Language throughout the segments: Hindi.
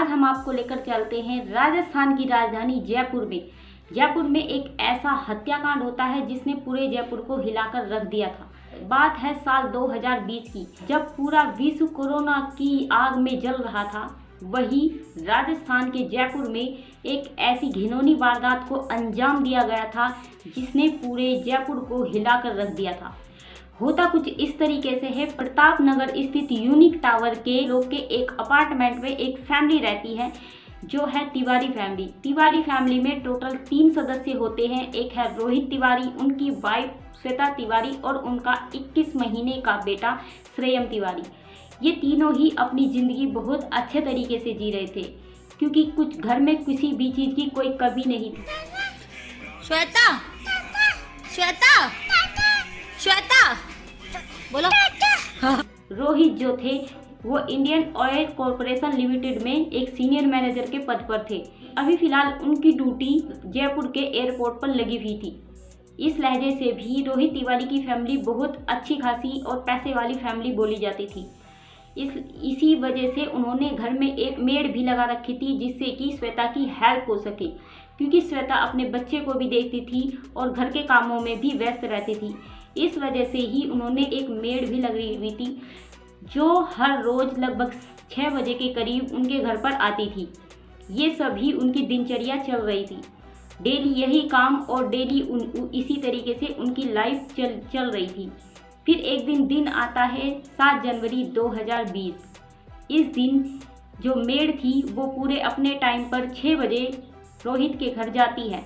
आज हम आपको लेकर चलते हैं राजस्थान की राजधानी जयपुर में। जयपुर में एक ऐसा हत्याकांड होता है जिसने पूरे जयपुर को हिलाकर रख दिया था। बात है साल 2020 की, जब पूरा विश्व कोरोना की आग में जल रहा था। वहीं राजस्थान के जयपुर में एक ऐसी घिनौनी वारदात को अंजाम दिया गया था जिसने पूरे जयपुर को हिलाकर रख दिया था। होता कुछ इस तरीके से है। प्रताप नगर स्थित यूनिक टावर के लोग के एक अपार्टमेंट में एक फैमिली रहती है जो है तिवारी फैमिली। तिवारी फैमिली में टोटल 3 सदस्य होते हैं। एक है रोहित तिवारी, उनकी वाइफ श्वेता तिवारी और उनका 21 महीने का बेटा श्रेयम तिवारी। ये तीनों ही अपनी ज़िंदगी बहुत अच्छे तरीके से जी रहे थे क्योंकि कुछ घर में किसी भी चीज़ की कोई कमी नहीं थी। श्वेता, श्वेता, श्वेता, बोलो। रोहित जो थे वो इंडियन ऑयल कॉरपोरेशन लिमिटेड में एक सीनियर मैनेजर के पद पर थे। अभी फिलहाल उनकी ड्यूटी जयपुर के एयरपोर्ट पर लगी हुई थी। इस लहजे से भी रोहित तिवारी की फैमिली बहुत अच्छी खासी और पैसे वाली फैमिली बोली जाती थी। इसी वजह से उन्होंने घर में एक मेड भी लगा रखी थी जिससे कि श्वेता की हेल्प हो सके, क्योंकि श्वेता अपने बच्चे को भी देखती थी और घर के कामों में भी व्यस्त रहती थी। इस वजह से ही उन्होंने एक मेड भी लगी हुई थी जो हर रोज़ लगभग 6 बजे के करीब उनके घर पर आती थी। ये सभी उनकी दिनचर्या चल रही थी। डेली यही काम और डेली इसी तरीके से उनकी लाइफ चल रही थी। फिर एक दिन आता है 7 जनवरी 2020। इस दिन जो मेड थी वो पूरे अपने टाइम पर 6 बजे रोहित के घर जाती है।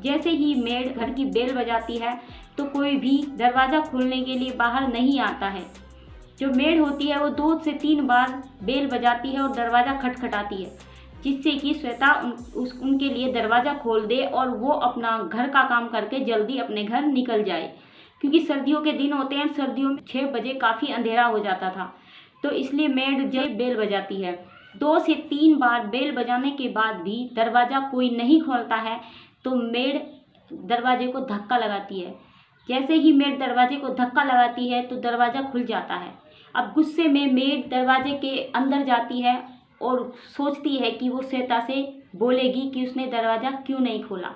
जैसे ही मेड घर की बेल बजाती है तो कोई भी दरवाज़ा खोलने के लिए बाहर नहीं आता है। जो मेड होती है वो 2 से 3 बार बेल बजाती है और दरवाज़ा खटखटाती है जिससे कि श्वेता उनके लिए दरवाज़ा खोल दे और वो अपना घर का काम करके जल्दी अपने घर निकल जाए, क्योंकि सर्दियों के दिन होते हैं। सर्दियों में 6 बजे काफ़ी अंधेरा हो जाता था, तो इसलिए मेड जब बेल बजाती है 2 से 3 बार बेल बजाने के बाद भी दरवाज़ा कोई नहीं खोलता है तो मेड दरवाजे को धक्का लगाती है। जैसे ही मेड दरवाजे को धक्का लगाती है तो दरवाज़ा खुल जाता है। अब गुस्से में मेड दरवाजे के अंदर जाती है और सोचती है कि वो श्वेता से बोलेगी कि उसने दरवाज़ा क्यों नहीं खोला,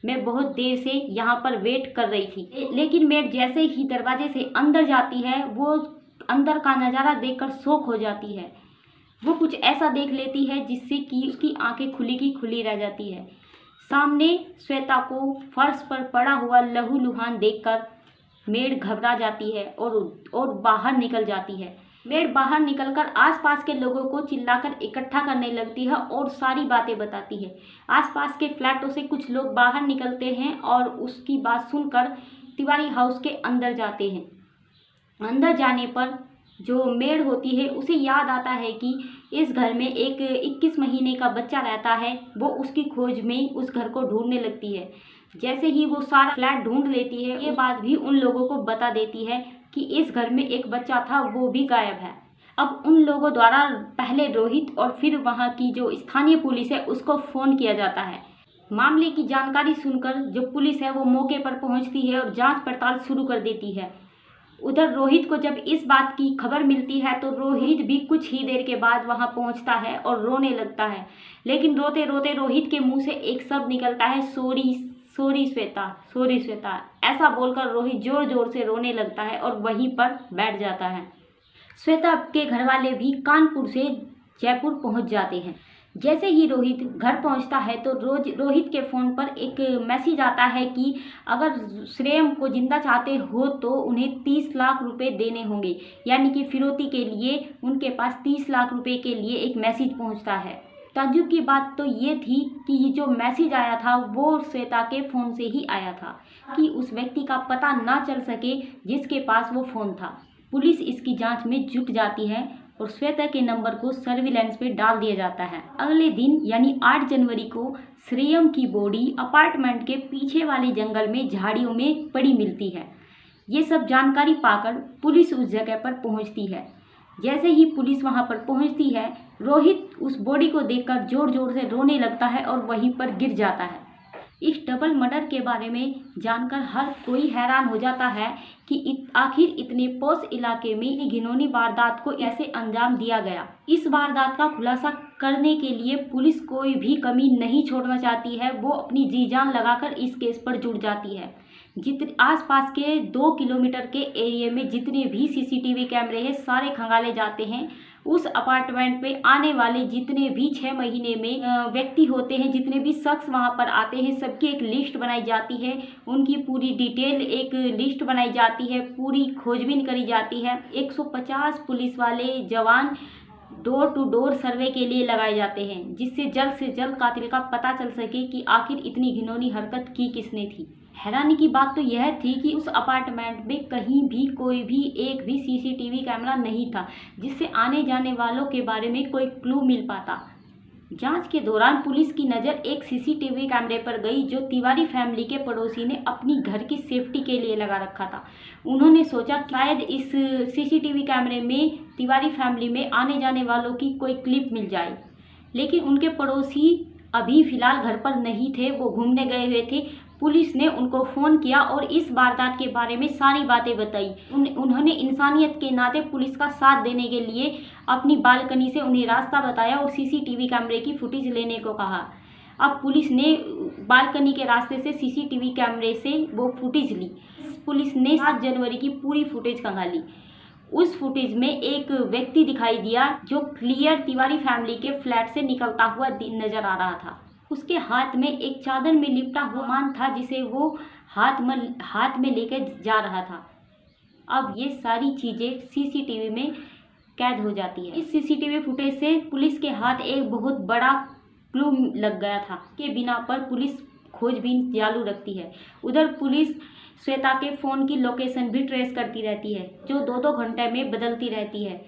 मैं बहुत देर से यहाँ पर वेट कर रही थी। लेकिन मेड जैसे ही दरवाजे से अंदर जाती है वो अंदर का नज़ारा देखकर शॉक हो जाती है। वो कुछ ऐसा देख लेती है जिससे कि उसकी आंखें खुली की खुली रह जाती है। सामने श्वेता को फर्श पर पड़ा हुआ लहूलुहान देखकर मेड घबरा जाती है और बाहर निकल जाती है। मेड बाहर निकलकर आसपास के लोगों को चिल्लाकर इकट्ठा करने लगती है और सारी बातें बताती है। आसपास के फ्लैटों से कुछ लोग बाहर निकलते हैं और उसकी बात सुनकर तिवारी हाउस के अंदर जाते हैं। अंदर जाने पर जो मेड होती है उसे याद आता है कि इस घर में एक 21 महीने का बच्चा रहता है। वो उसकी खोज में उस घर को ढूंढने लगती है। जैसे ही वो सारा फ्लैट ढूंढ लेती है, ये बात भी उन लोगों को बता देती है कि इस घर में एक बच्चा था, वो भी गायब है। अब उन लोगों द्वारा पहले रोहित और फिर वहाँ की जो स्थानीय पुलिस है उसको फ़ोन किया जाता है। मामले की जानकारी सुनकर जो पुलिस है वो मौके पर पहुँचती है और जाँच पड़ताल शुरू कर देती है। उधर रोहित को जब इस बात की खबर मिलती है तो रोहित भी कुछ ही देर के बाद वहां पहुंचता है और रोने लगता है। लेकिन रोते रोते रोहित के मुंह से एक शब्द निकलता है, sorry sorry Shweta, sorry Shweta. ऐसा बोलकर रोहित जोर जोर से रोने लगता है और वहीं पर बैठ जाता है। श्वेता के घर वाले भी कानपुर से जयपुर पहुंच जाते हैं। जैसे ही रोहित घर पहुंचता है तो रोहित के फ़ोन पर एक मैसेज आता है कि अगर श्रेयम को जिंदा चाहते हो तो उन्हें 30 लाख रुपए देने होंगे, यानी कि फिरौती के लिए उनके पास 30 लाख रुपए के लिए एक मैसेज पहुंचता है। ताज्जुब की बात तो ये थी कि ये जो मैसेज आया था वो श्वेता के फ़ोन से ही आया था कि उस व्यक्ति का पता ना चल सके जिसके पास वो फ़ोन था। पुलिस इसकी जाँच में जुट जाती है और श्वेता के नंबर को सर्विलांस पे डाल दिया जाता है। अगले दिन यानी 8 जनवरी को श्रेयम की बॉडी अपार्टमेंट के पीछे वाले जंगल में झाड़ियों में पड़ी मिलती है। ये सब जानकारी पाकर पुलिस उस जगह पर पहुंचती है। जैसे ही पुलिस वहां पर पहुंचती है, रोहित उस बॉडी को देखकर जोर जोर से रोने लगता है और वहीं पर गिर जाता है। इस डबल मर्डर के बारे में जानकर हर कोई हैरान हो जाता है कि आखिर इतने पॉश इलाके में घिनौनी वारदात को ऐसे अंजाम दिया गया। इस वारदात का खुलासा करने के लिए पुलिस कोई भी कमी नहीं छोड़ना चाहती है। वो अपनी जी जान लगाकर इस केस पर जुट जाती है। आसपास के 2 किलोमीटर के एरिया में जितने भी सीसीटीवी कैमरे हैं सारे खंगाले जाते हैं। उस अपार्टमेंट पे आने वाले जितने भी 6 महीने में व्यक्ति होते हैं, जितने भी शख्स वहां पर आते हैं, सबकी एक लिस्ट बनाई जाती है। उनकी पूरी डिटेल एक लिस्ट बनाई जाती है, पूरी खोजबीन करी जाती है। 150 पुलिस वाले जवान डोर टू डोर सर्वे के लिए लगाए जाते हैं, जिससे जल्द से जल्द कातिल का पता चल सके कि आखिर इतनी घिनौनी हरकत की किसने थी। हैरानी की बात तो यह थी कि उस अपार्टमेंट में कहीं भी कोई भी एक भी सीसीटीवी कैमरा नहीं था, जिससे आने जाने वालों के बारे में कोई क्लू मिल पाता। जांच के दौरान पुलिस की नज़र एक सीसीटीवी कैमरे पर गई जो तिवारी फैमिली के पड़ोसी ने अपनी घर की सेफ्टी के लिए लगा रखा था। उन्होंने सोचा शायद इस सीसीटीवी कैमरे में तिवारी फैमिली में आने जाने वालों की कोई क्लिप मिल जाए, लेकिन उनके पड़ोसी अभी फ़िलहाल घर पर नहीं थे, वो घूमने गए हुए थे। पुलिस ने उनको फ़ोन किया और इस वारदात के बारे में सारी बातें बताई। उन्होंने इंसानियत के नाते पुलिस का साथ देने के लिए अपनी बालकनी से उन्हें रास्ता बताया और सीसीटीवी कैमरे की फुटेज लेने को कहा। अब पुलिस ने बालकनी के रास्ते से सीसीटीवी कैमरे से वो फुटेज ली। पुलिस ने 7 जनवरी की पूरी फुटेज खंगाली। उस फुटेज में एक व्यक्ति दिखाई दिया जो क्लियर तिवारी फैमिली के फ्लैट से निकलता हुआ नजर आ रहा था। उसके हाथ में एक चादर में लिपटा हुआ सामान था जिसे वो हाथ में लेकर जा रहा था। अब ये सारी चीज़ें सीसीटीवी में कैद हो जाती है। इस सीसीटीवी फुटेज से पुलिस के हाथ एक बहुत बड़ा क्लू लग गया था के बिना पर पुलिस खोजबीन चालू रखती है। उधर पुलिस श्वेता के फ़ोन की लोकेशन भी ट्रेस करती रहती है, जो 2-2 घंटे में बदलती रहती है।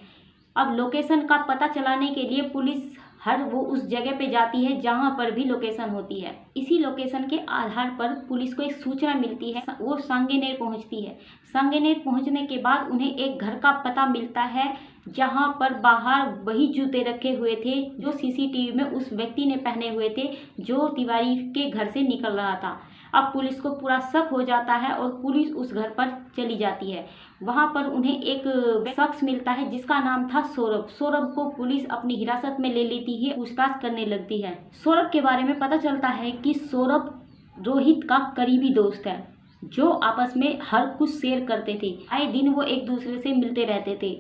अब लोकेशन का पता चलाने के लिए पुलिस वो उस जगह पे जाती है जहां पर भी लोकेशन होती है। इसी लोकेशन के आधार पर पुलिस को एक सूचना मिलती है, वो सांगेनेर पहुंचती है। सांगेनेर पहुंचने के बाद उन्हें एक घर का पता मिलता है जहां पर बाहर वही जूते रखे हुए थे जो सीसीटीवी में उस व्यक्ति ने पहने हुए थे जो तिवारी के घर से निकल रहा था। अब पुलिस को पूरा शक हो जाता है और पुलिस उस घर पर चली जाती है। वहां पर उन्हें एक शख्स मिलता है जिसका नाम था सौरभ। सौरभ को पुलिस अपनी हिरासत में ले लेती है, पूछताछ करने लगती है। सौरभ के बारे में पता चलता है कि सौरभ रोहित का करीबी दोस्त है, जो आपस में हर कुछ शेयर करते थे। आए दिन वो एक दूसरे से मिलते रहते थे।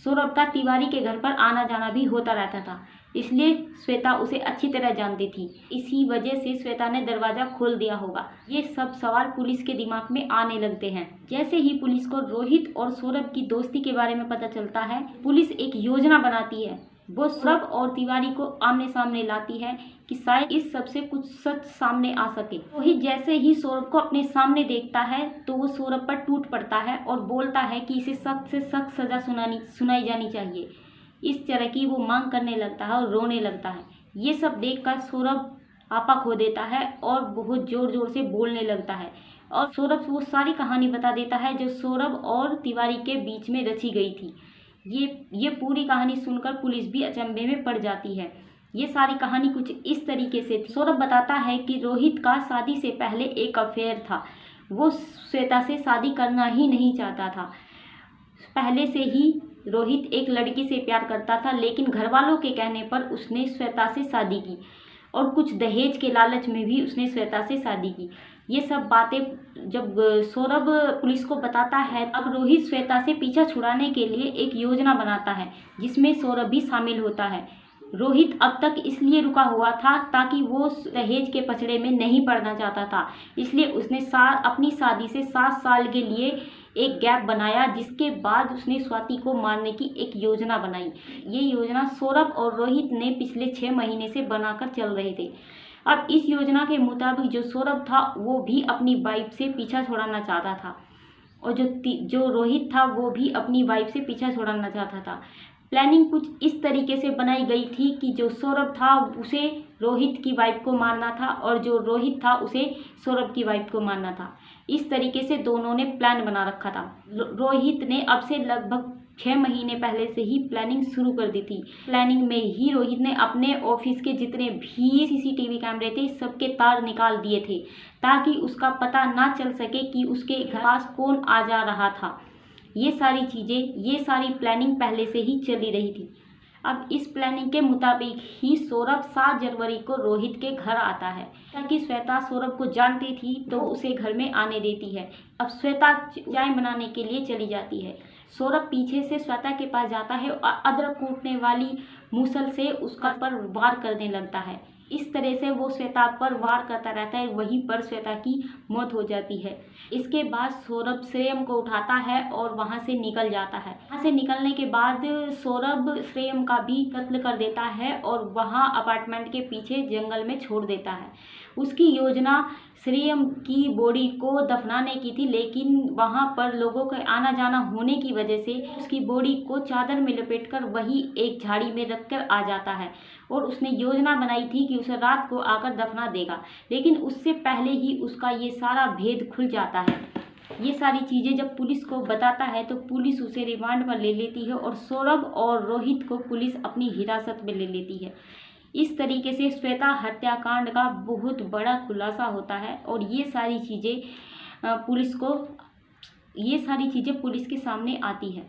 सौरभ का तिवारी के घर पर आना जाना भी होता रहता था, इसलिए श्वेता उसे अच्छी तरह जानती थी। इसी वजह से श्वेता ने दरवाज़ा खोल दिया होगा। ये सब सवाल पुलिस के दिमाग में आने लगते हैं। जैसे ही पुलिस को रोहित और सौरभ की दोस्ती के बारे में पता चलता है, पुलिस एक योजना बनाती है। वो सौरभ और तिवारी को आमने सामने लाती है कि शायद इस सब से कुछ सच सामने आ सके। रोहित जैसे ही सौरभ को अपने सामने देखता है तो वो सौरभ पर टूट पड़ता है और बोलता है कि इसे सख्त से सख्त सज़ा सुनाई जानी चाहिए। इस तरह की वो मांग करने लगता है और रोने लगता है। ये सब देखकर सौरभ आपा खो देता है और बहुत ज़ोर ज़ोर से बोलने लगता है और सौरभ वो सारी कहानी बता देता है जो सौरभ और तिवारी के बीच में रची गई थी। ये पूरी कहानी सुनकर पुलिस भी अचंभे में पड़ जाती है। ये सारी कहानी कुछ इस तरीके से थी। सौरभ बताता है कि रोहित का शादी से पहले एक अफेयर था। वो श्वेता से शादी करना ही नहीं चाहता था। पहले से ही रोहित एक लड़की से प्यार करता था, लेकिन घर वालों के कहने पर उसने श्वेता से शादी की और कुछ दहेज के लालच में भी उसने श्वेता से शादी की। ये सब बातें जब सौरभ पुलिस को बताता है, अब रोहित श्वेता से पीछा छुड़ाने के लिए एक योजना बनाता है जिसमें सौरभ भी शामिल होता है। रोहित अब तक इसलिए रुका हुआ था ताकि वो दहेज के पचड़े में नहीं पड़ना चाहता था, इसलिए उसने अपनी शादी से 7 साल के लिए एक गैप बनाया, जिसके बाद उसने स्वाति को मारने की एक योजना बनाई। ये योजना सौरभ और रोहित ने पिछले 6 महीने से बनाकर चल रहे थे। अब इस योजना के मुताबिक जो सौरभ था वो भी अपनी वाइफ से पीछा छुड़ाना चाहता था और जो रोहित था वो भी अपनी वाइफ से पीछा छुड़ाना चाहता था। प्लानिंग कुछ इस तरीके से बनाई गई थी कि जो सौरभ था उसे रोहित की वाइफ को मारना था और जो रोहित था उसे सौरभ की वाइफ को मारना था। इस तरीके से दोनों ने प्लान बना रखा था। रोहित ने अब से लगभग 6 महीने पहले से ही प्लानिंग शुरू कर दी थी। प्लानिंग में ही रोहित ने अपने ऑफिस के जितने भी सीसीटीवी कैमरे थे सबके तार निकाल दिए थे, ताकि उसका पता ना चल सके कि उसके घर पास कौन आ जा रहा था। ये सारी प्लानिंग पहले से ही चली रही थी। अब इस प्लानिंग के मुताबिक ही सौरभ 7 जनवरी को रोहित के घर आता है, ताकि श्वेता सौरभ को जानती थी तो उसे घर में आने देती है। अब श्वेता चाय बनाने के लिए चली जाती है। सौरभ पीछे से श्वेता के पास जाता है और अदरक कूटने वाली मूसल से उसका पर वार करने लगता है। इस तरह से वो श्वेता पर वार करता रहता है, वहीं पर श्वेता की मौत हो जाती है। इसके बाद सौरभ श्रेयम को उठाता है और वहां से निकल जाता है। वहां से निकलने के बाद सौरभ श्रेयम का भी कत्ल कर देता है और वहां अपार्टमेंट के पीछे जंगल में छोड़ देता है। उसकी योजना श्रेयम की बॉडी को दफनाने की थी, लेकिन वहां पर लोगों का आना जाना होने की वजह से उसकी बॉडी को चादर में लपेटकर वही एक झाड़ी में रखकर आ जाता है और उसने योजना बनाई थी कि उसे रात को आकर दफना देगा, लेकिन उससे पहले ही उसका ये सारा भेद खुल जाता है। ये सारी चीज़ें जब पुलिस को बताता है तो पुलिस उसे रिमांड पर ले लेती है और सौरभ और रोहित को पुलिस अपनी हिरासत में ले लेती है। इस तरीके से श्वेता हत्याकांड का बहुत बड़ा खुलासा होता है और ये सारी चीज़ें पुलिस के सामने आती है।